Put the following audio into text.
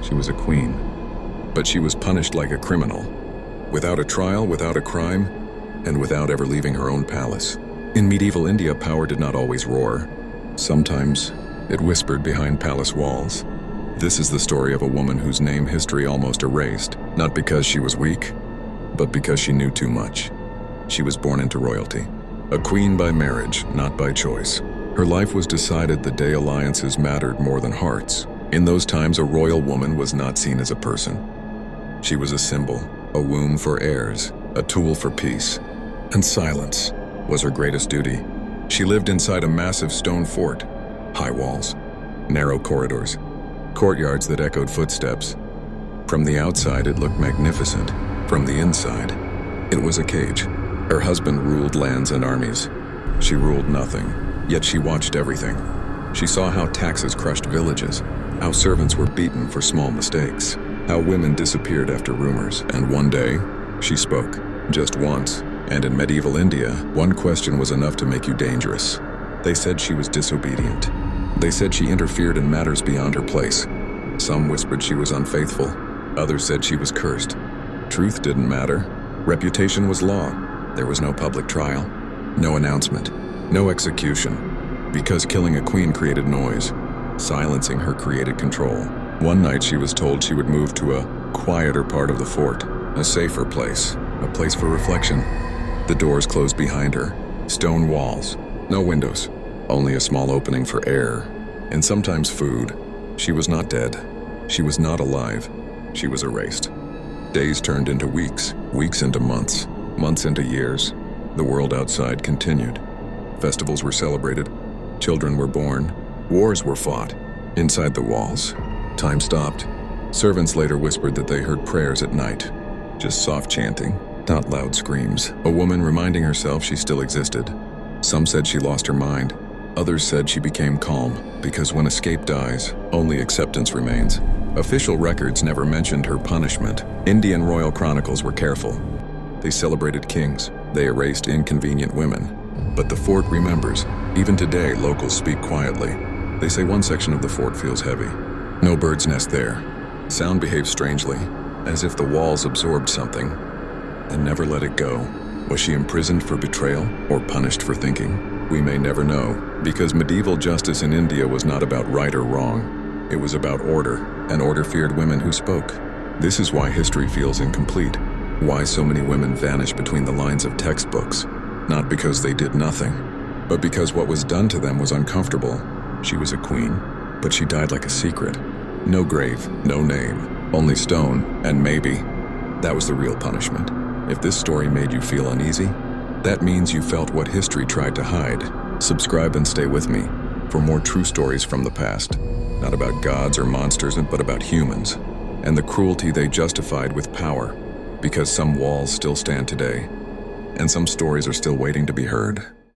She was a queen. But she was punished like a criminal, without a trial, without a crime, and without ever leaving her own palace. In medieval India, power did not always roar. Sometimes it whispered behind palace walls. This is the story of a woman whose name history almost erased, not because she was weak, but because she knew too much. She was born into royalty. A queen by marriage, not by choice. Her life was decided the day alliances mattered more than hearts. In those times, a royal woman was not seen as a person. She was a symbol, a womb for heirs, a tool for peace. And silence was her greatest duty. She lived inside a massive stone fort, high walls, narrow corridors, courtyards that echoed footsteps. From the outside, it looked magnificent. From the inside, it was a cage. Her husband ruled lands and armies. She ruled nothing, yet she watched everything. She saw how taxes crushed villages, how servants were beaten for small mistakes, how women disappeared after rumors, and one day, she spoke, just once. And in medieval India, one question was enough to make you dangerous. They said she was disobedient. They said she interfered in matters beyond her place. Some whispered she was unfaithful. Others said she was cursed. Truth didn't matter. Reputation was law. There was no public trial, no announcement, no execution, because killing a queen created noise. Silencing her created control. One night she was told she would move to a quieter part of the fort, a safer place, a place for reflection. The doors closed behind her, stone walls, no windows, only a small opening for air, and sometimes food. She was not dead. She was not alive. She was erased. Days turned into weeks, weeks into months, months into years. The world outside continued. Festivals were celebrated. Children were born. Wars were fought. Inside the walls, time stopped. Servants later whispered that they heard prayers at night. Just soft chanting, not loud screams. A woman reminding herself she still existed. Some said she lost her mind. Others said she became calm, because when escape dies, only acceptance remains. Official records never mentioned her punishment. Indian royal chronicles were careful. They celebrated kings. They erased inconvenient women. But the fort remembers. Even today, locals speak quietly. They say one section of the fort feels heavy. No bird's nest there. Sound behaves strangely, as if the walls absorbed something and never let it go. Was she imprisoned for betrayal or punished for thinking? We may never know, because medieval justice in India was not about right or wrong. It was about order, and order feared women who spoke. This is why history feels incomplete. Why so many women vanish between the lines of textbooks. Not because they did nothing, but because what was done to them was uncomfortable. She was a queen, but she died like a secret. No grave, no name, only stone, and maybe. That was the real punishment. If this story made you feel uneasy, that means you felt what history tried to hide. Subscribe and stay with me for more true stories from the past. Not about gods or monsters, but about humans, and the cruelty they justified with power, because some walls still stand today, and some stories are still waiting to be heard.